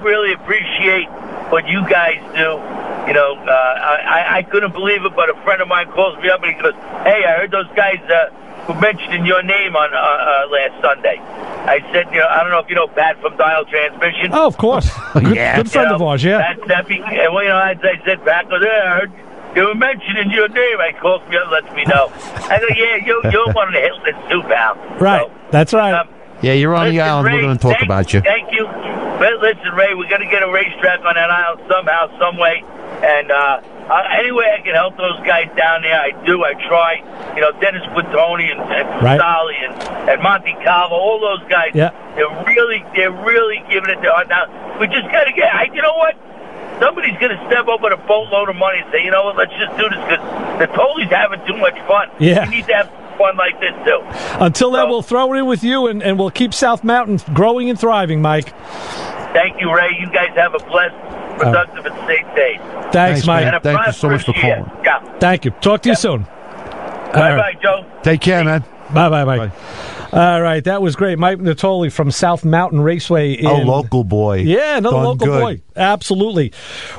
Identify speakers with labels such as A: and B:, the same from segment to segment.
A: really appreciate what you guys do. You know, I couldn't believe it, but a friend of mine calls me up and he goes, "Hey, I heard those guys who mentioned your name on last Sunday." I said, you know, I don't know if you know Pat from Dial Transmission.
B: Oh, of course. Good friend of ours, yeah.
A: Well, you know, I said, Pat goes, "Yeah, I heard you were mentioning your name." I called me up, lets me know. I go, "Yeah, you're one of the hit list too, pal."
B: Right, so, that's right.
C: Yeah, you're on the island.
A: Ray,
C: we're going to talk about you.
A: Thank you. But listen, Ray, we're going to get a racetrack on that island somehow, some way. And any way I can help those guys down there, I do. I try. You know, Dennis Quintoni and Natoli and Monte Calvo, all those guys. Yeah. They're really giving it their heart. Now we just got to get. You know what? Somebody's going to step up with a boatload of money and say, you know what? Let's just do this because the Natoli's having too much fun.
B: Yeah.
A: We need to have fun like this too.
B: Until then, we'll throw it in with you, and we'll keep South Mountain growing and thriving, Mike.
A: Thank you, Ray. You guys have a blessed, productive, and safe day.
B: Thanks, Mike.
A: And
C: thank you so much for calling.
A: Yeah.
B: Thank you. Talk to you soon.
A: Bye-bye, Joe.
C: Take care, man.
B: Bye-bye, Mike. Bye. All right, that was great. Mike Natoli from South Mountain Raceway.
C: Local boy.
B: Yeah, another local boy. Absolutely.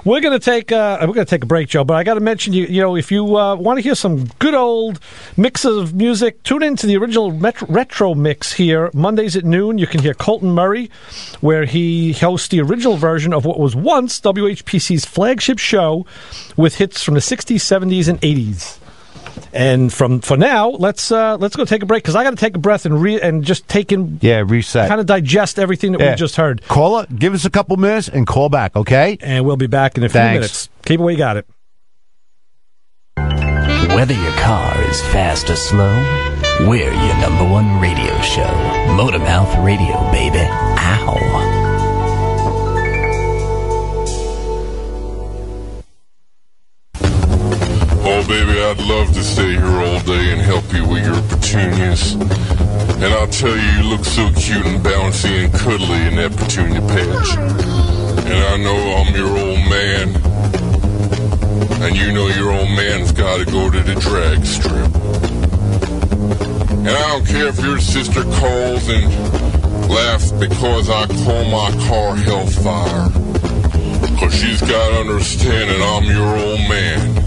B: We're going to take a break, Joe. But I got to mention, you know, if you want to hear some good old mix of music, tune into the original retro mix here Mondays at noon. You can hear Colton Murray, where he hosts the original version of what was once WHPC's flagship show, with hits from the '60s, '70s, and '80s. And for now, let's go take a break because I got to take a breath and just take in,
C: reset,
B: kind of digest everything that we just heard.
C: Call it, give us a couple minutes, and call back, okay?
B: And we'll be back in a few minutes. Keep it where you got it.
D: Whether your car is fast or slow, we're your #1 radio show, Motormouth Radio, baby. Ow.
E: Oh, baby, I'd love to stay here all day and help you with your petunias. And I'll tell you, you look so cute and bouncy and cuddly in that petunia patch. And I know I'm your old man. And you know your old man's got to go to the drag strip. And I don't care if your sister calls and laughs because I call my car Hellfire. Because she's got to understand that I'm your old man.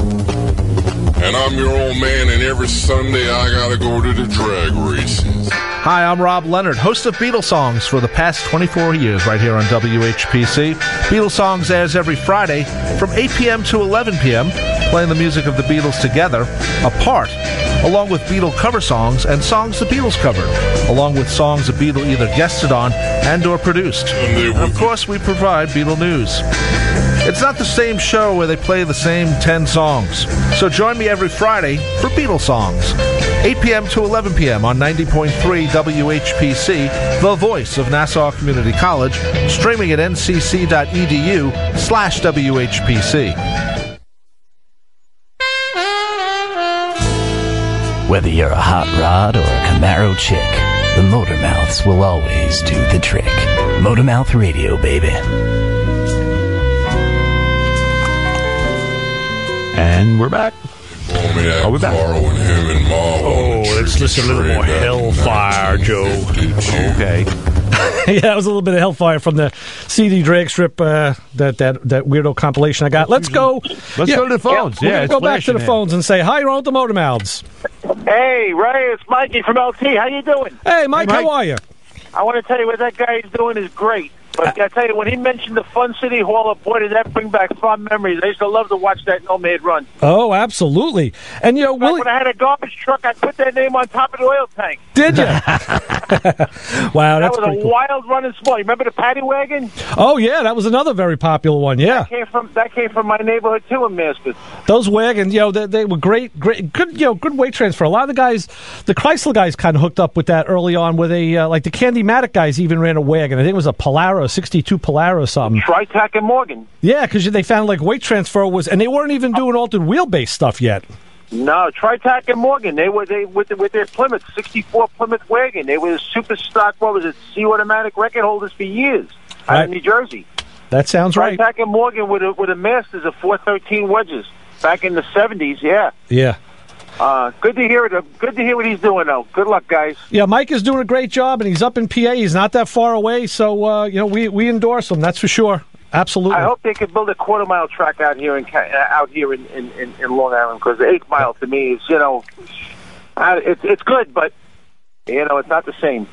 E: And I'm your old man, and every Sunday I gotta go to the drag races.
F: Hi, I'm Rob Leonard, host of Beatles Songs for the past 24 years right here on WHPC. Beatles Songs airs every Friday from 8 p.m. to 11 p.m., playing the music of the Beatles together, apart, along with Beatle cover songs and songs the Beatles covered, along with songs the Beatles either guested on and or produced. And of course, we provide Beatle news. It's not the same show where they play the same 10 songs. So join me every Friday for Beatles Songs, 8 p.m. to 11 p.m. on 90.3 WHPC, the voice of Nassau Community College, streaming at ncc.edu/WHPC.
D: Whether you're a hot rod or a Camaro chick, the Motormouths will always do the trick. Motormouth Radio, baby.
C: And we're back.
E: Are we back?
B: Let's listen a little more Hellfire, Joe.
C: Okay.
B: Yeah, that was a little bit of Hellfire from the CD drag strip, that weirdo compilation I got. Let's go.
C: Let's go to the phones.
B: We're going to go back to the phones and say hi, you're on the Motormouths.
G: Hey, Ray, it's Mikey from LT. How you doing?
B: Hey, Mike, how are you?
G: I want to tell you what that guy is doing is great. But I tell you, when he mentioned the Fun City Hall, boy, did that bring back fond memories. I used to love to watch that no-made run.
B: Oh, absolutely. And, you know,
G: when I had a garbage truck, I put that name on top of the oil tank.
B: Did you? Wow,
G: that was a wild run and small. You remember the paddy wagon?
B: Oh, yeah, that was another very popular one, yeah.
G: That came from my neighborhood, too, in Maspeth.
B: Those wagons, you know, they were good, good weight transfer. A lot of the guys, the Chrysler guys kind of hooked up with that early on, where they, like the Candy-Matic guys even ran a wagon. I think it was a Polara, 62 Polara or something.
G: Tri-Tac and Morgan.
B: Yeah, because they found like weight transfer was, and they weren't even doing altered wheelbase stuff yet.
G: No, Tri-Tac and Morgan. They with their Plymouth 64 Plymouth wagon. They were super stock. What was it? C automatic record holders for years out of New Jersey.
B: That sounds right.
G: Tri-Tac and Morgan with a Masters of 413 wedges back in the 70s. Yeah.
B: Yeah.
G: Good to hear it. Good to hear what he's doing, though. Good luck, guys.
B: Yeah, Mike is doing a great job, and he's up in PA. He's not that far away, so you know we endorse him. That's for sure. Absolutely.
G: I hope they could build a quarter-mile track out here in Long Island, because the 8th mile to me is, it's good, but it's not the same.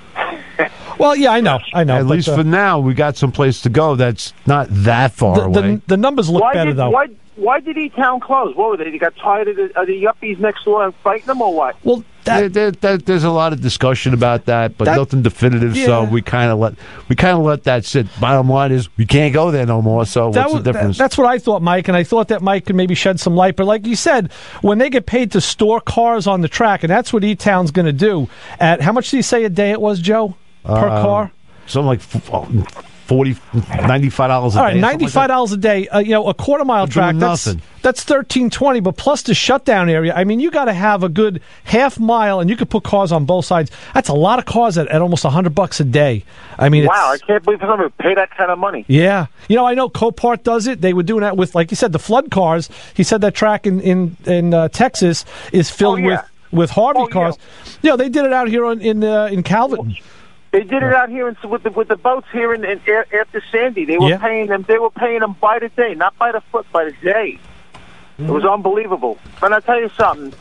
B: Well, yeah, I know.
C: At least for now, we got some place to go that's not that far away.
B: The numbers look better, though.
G: Why did E-Town close? What were they? They got tired of the yuppies next door and fighting them, or what?
B: Well,
C: there's a lot of discussion about that, but nothing definitive. So we kind of let that sit. Bottom line is we can't go there no more. So what's the difference?
B: That's what I thought, Mike, and I thought that Mike could maybe shed some light. But like you said, when they get paid to store cars on the track, and that's what E-Town's going to do. At how much did he say a day it was, Joe, per car?
C: Something like $95 a day.
B: All right, $95 a day. A quarter mile track. That's $13.20. But plus the shutdown area. I mean, you got to have a good half mile, and you could put cars on both sides. That's a lot of cars at almost $100 a day. I mean,
G: wow! I can't believe someone would pay that kind of money.
B: Yeah, I know Copart does it. They were doing that with, like you said, the flood cars. He said that track in Texas is filled with Harvey cars.
G: Yeah.
B: They did it out here in Calverton.
G: They did it out here with the boats here after Sandy. They were paying them. They were paying them by the day, not by the foot, by the day. It was unbelievable. And I'll tell you something.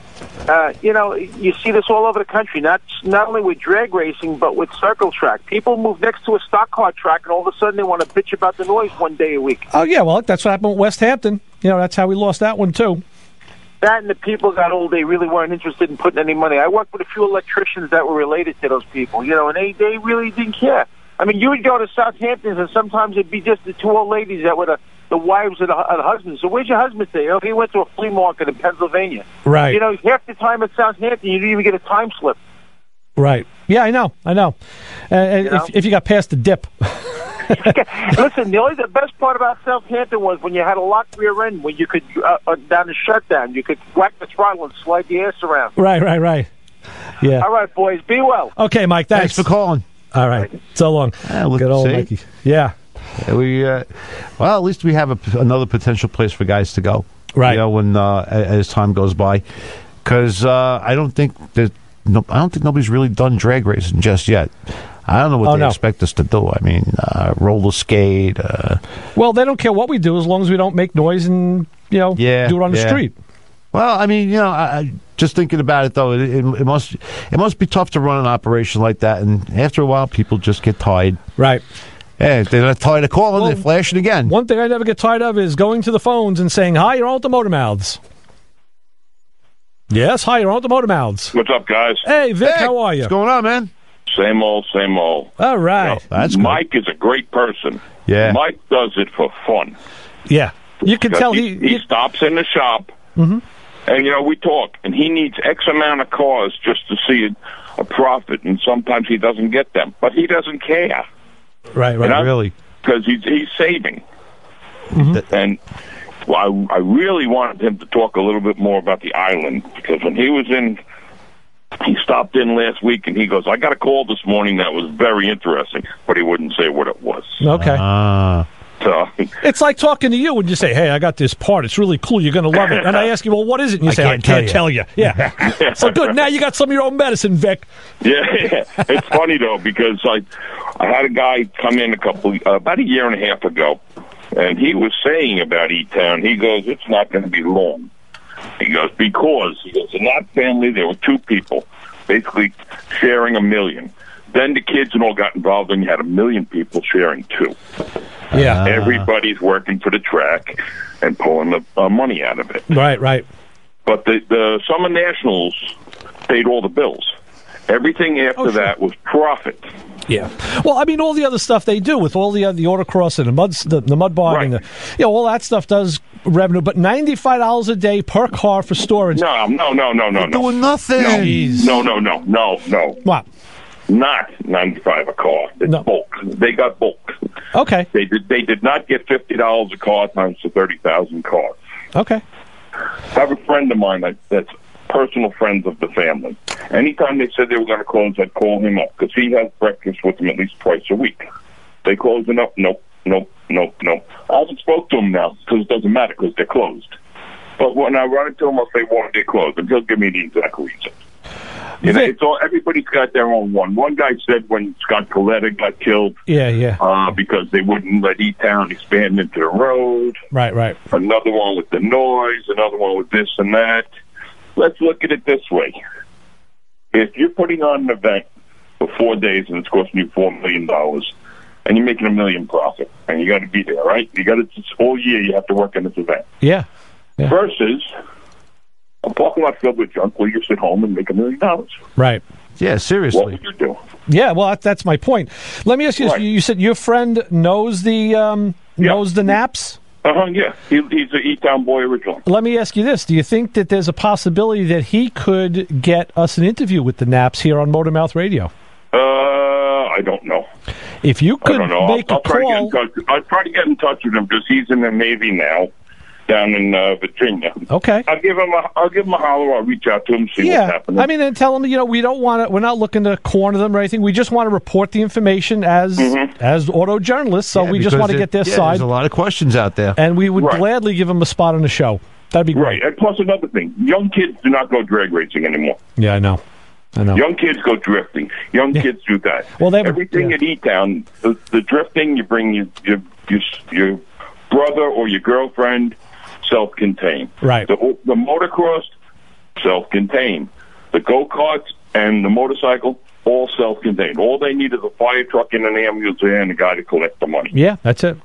G: You see this all over the country. Not only with drag racing, but with circle track. People move next to a stock car track, and all of a sudden they want to bitch about the noise one day a week.
B: Oh yeah, well that's what happened with West Hampton. That's how we lost that one too.
G: That and the people got old, they really weren't interested in putting any money. I worked with a few electricians that were related to those people, and they really didn't care. I mean, you would go to Southampton, and sometimes it'd be just the two old ladies that were the wives of the husbands. So where's your husband today? If he went to a flea market in Pennsylvania.
B: Right.
G: Half the time at Southampton, you didn't even get a time slip.
B: Right. Yeah, I know. If you got past the dip.
G: Listen, the best part about Southampton was when you had a locked rear end, when you could, down the shutdown, you could whack the throttle and slide the ass around.
B: Right. Yeah.
G: All right, boys. Be well.
B: Okay, Mike, thanks
C: for calling.
B: All right. So long. Good old Mikey. Yeah.
C: At least we have another potential place for guys to go.
B: Right.
C: When as time goes by, because I don't think nobody's really done drag racing just yet. I don't know what they expect us to do. I mean, roller skate.
B: Well, they don't care what we do as long as we don't make noise and do it on the street.
C: Well, I mean, just thinking about it though, it must be tough to run an operation like that, and after a while, people just get tired.
B: Right.
C: Yeah, they're not tired of calling. They're flashing again.
B: One thing I never get tired of is going to the phones and saying, "Hi, you're on with the Motor Mouths." Yes, hi, you're on with the Motor Mouths.
H: What's up, guys?
B: Hey, Vic, how are you?
C: What's going on, man?
H: Same old, same old.
B: All right.
C: That's
H: Mike is a great person.
C: Yeah.
H: Mike does it for fun.
B: Yeah. You can tell
H: he stops in the shop,
B: and
H: we talk, and he needs X amount of cars just to see a profit, and sometimes he doesn't get them. But he doesn't care.
B: Right,
C: really.
H: Because he's saving. And I really wanted him to talk a little bit more about the island, because when he stopped in last week, and he goes, I got a call this morning that was very interesting, but he wouldn't say what it was.
B: Okay.
H: So
B: it's like talking to you when you say, hey, I got this part. It's really cool. You're going to love it. And I ask you, well, what is it? And you say, I can't tell you. Yeah. So good. Now you got some of your own medicine, Vic.
H: Yeah. It's funny, though, because I had a guy come in about a year and a half ago, and he was saying about E-Town, he goes, it's not going to be long. He goes, in that family, there were two people basically sharing $1 million. Then the kids and all got involved, and you had 1 million people sharing $2 million.
B: Yeah.
H: Everybody's working for the track and pulling the money out of it.
B: Right.
H: But the Summer Nationals paid all the bills. Everything after that was profit.
B: Yeah. Well, I mean, all the other stuff they do with all the autocross and the mud bog and all that stuff does revenue. But $95 a day per car for storage.
H: No.
C: Doing nothing.
H: No.
B: What?
H: Not $95 a car. It's bulk. They got bulk.
B: Okay.
H: They did not get $50 a car times the 30,000 cars.
B: Okay.
H: I have a friend of mine that's personal friends of the family. Anytime they said they were going to close, I'd call him up because he has breakfast with them at least twice a week. They closing up? Nope. I haven't spoke to him now because it doesn't matter because they're closed. But when I run into him, I'll say, why are they closed? And he'll give me the exact reason. You know, it's all, everybody's got their own one. One guy said when Scott Coletta got killed, because they wouldn't let E-Town expand into the road.
B: Right.
H: Another one with the noise, another one with this and that. Let's look at it this way. If you're putting on an event for 4 days and it's costing you $4 million, and you're making $1 million profit, and you got to be there, right? You got to, all year you have to work on this event.
B: Yeah.
H: Versus a parking lot filled with junk where you sit home and make $1 million.
B: Right.
C: Yeah, seriously.
H: What would you do?
B: Yeah, well, that's my point. Let me ask you this. You said your friend knows the Naps?
H: Yeah. He's an E-Town boy originally.
B: Let me ask you this. Do you think that there's a possibility that he could get us an interview with the Naps here on Motormouth Radio?
H: I don't know.
B: If you could make a call...
H: I'll try to get in touch with him because he's in the Navy now. Down in Virginia.
B: Okay.
H: I'll give him a holler. I'll reach out to him, see what's happening. I
B: mean, and tell him, we don't want to. We're not looking to corner them or anything. We just want to report the information as auto journalists. So we just want to get their side.
C: There's a lot of questions out there,
B: and we would gladly give them a spot on the show. That'd be great.
H: Right. And plus another thing, young kids do not go drag racing anymore.
B: Yeah, I know.
H: Young kids go drifting. Young kids do that.
B: Well,
H: everything at E-Town, the drifting, you bring your brother or your girlfriend. Self-contained.
B: Right.
H: The motocross, self-contained. The go-karts and the motorcycle, all self-contained. All they need is a fire truck and an ambulance and a guy to collect the money.
B: Yeah, that's it.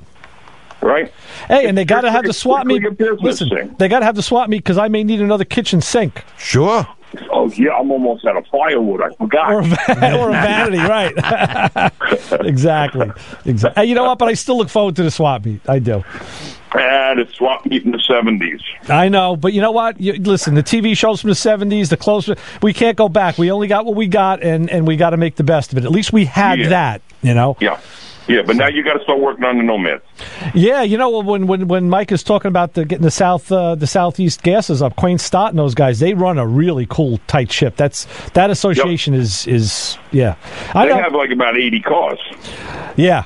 H: Right?
B: Hey, and they got to have the swap meet. Listen, they got to have the swap meet because I may need another kitchen sink.
C: Sure.
H: Oh, yeah, I'm almost out of firewood. I forgot.
B: Or a vanity, right. Exactly. Hey, you know what? But I still look forward to the swap meet. I do.
H: The swap meet in the 70s.
B: I know, but you know what? Listen, the TV shows from the 70s, the close, we can't go back. We only got what we got, and we got to make the best of it. At least we had that,
H: Yeah, but now you got to start working on the nomads.
B: Yeah, when Mike is talking about getting the southeast gases up, Quain Stott and those guys, they run a really cool tight ship. That association is
H: They have like about 80 cars.
B: Yeah.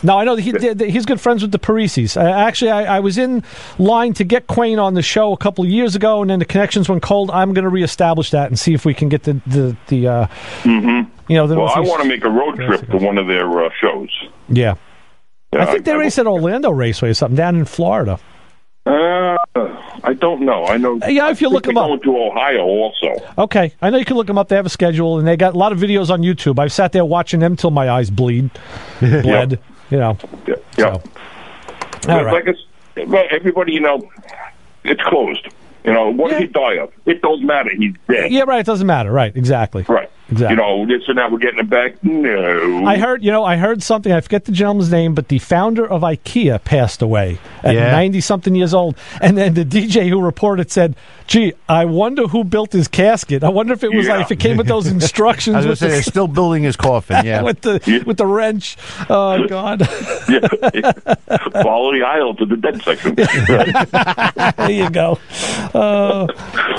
B: No, I know he's good friends with the Parisis. Actually, I was in line to get Quain on the show a couple of years ago, and then the connections went cold. I'm going to reestablish that and see if we can get the
H: I want to make a road trip to one of their shows.
B: Yeah. I think they race at Orlando Raceway or something down in Florida.
H: I don't know. I know.
B: Yeah, if you look them up.
H: Going to Ohio also.
B: Okay, I know you can look them up. They have a schedule, and they got a lot of videos on YouTube. I've sat there watching them till my eyes bled.
H: Yeah.
B: So. All right.
H: Everybody, it's closed. What did he die of? It doesn't matter. He's dead.
B: Yeah, right. It doesn't matter. Right. Exactly.
H: Right.
B: Exactly.
H: This and that, we're getting it back. No.
B: I heard something. I forget the gentleman's name, but the founder of IKEA passed away at 90-something years old. And then the DJ who reported said, "Gee, I wonder who built his casket. I wonder if it was if it came with those instructions."
C: I was going to say, they're still building his coffin, with
B: the wrench. Oh, God.
H: Follow the aisle to the dead section.
B: There you go.
H: All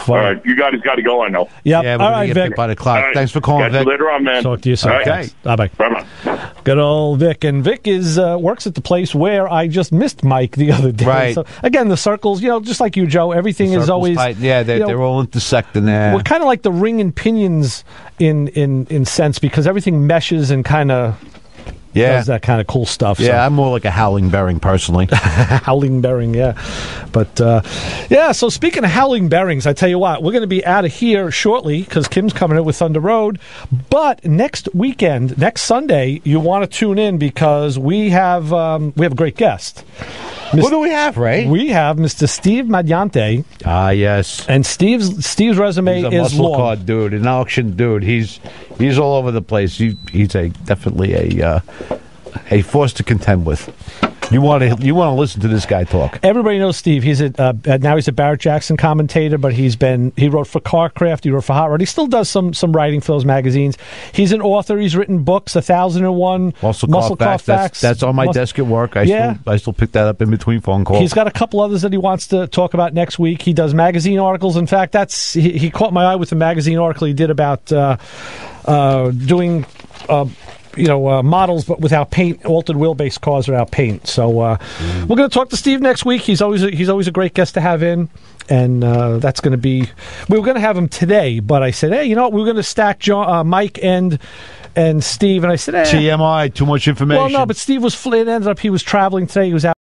H: right, you guys got to go, I know.
B: Yep.
C: Yeah, we're going to get by the clock.
H: Right.
C: Thanks for calling, Vic.
H: Later on, man.
B: Talk to you soon.
C: Okay.
B: Bye-bye.
H: Bye-bye.
B: Good old Vic. And Vic works at the place where I just missed Mike the other day.
C: Right.
B: So, again, the circles, just like you, Joe, everything is always...
C: Tight. Yeah, they're all intersecting there.
B: We're kind of like the ring and pinions in sense because everything meshes and kind of... does that kind of cool stuff.
C: Yeah, I'm more like a howling bearing, personally.
B: Howling bearing, yeah. But, so speaking of howling bearings, I tell you what, we're going to be out of here shortly because Kim's coming in with Thunder Road. But next Sunday, you want to tune in because we have a great guest.
C: Who do we have, Ray?
B: We have Mr. Steve Mediante.
C: Ah, yes.
B: And Steve's resume
C: is
B: muscle
C: long. Card dude, an auction dude. He's all over the place. He's definitely a force to contend with. You want to listen to this guy talk.
B: Everybody knows Steve. He's now he's a Barrett Jackson commentator, but he wrote for Carcraft, he wrote for Hot Rod. He still does some writing for those magazines. He's an author. He's written books, 1001 Muscle Car Facts.
C: That's on my desk at work. I still pick that up in between phone calls.
B: He's got a couple others that he wants to talk about next week. He does magazine articles. In fact, he caught my eye with a magazine article he did about doing models, but without paint, altered wheelbase cars without paint. So we're going to talk to Steve next week. He's always a great guest to have in, and that's going to be. We were going to have him today, but I said, hey, we're going to stack Mike and Steve, and I said, hey,
C: TMI, too much information.
B: Well, no, but Steve he was traveling today. He was out.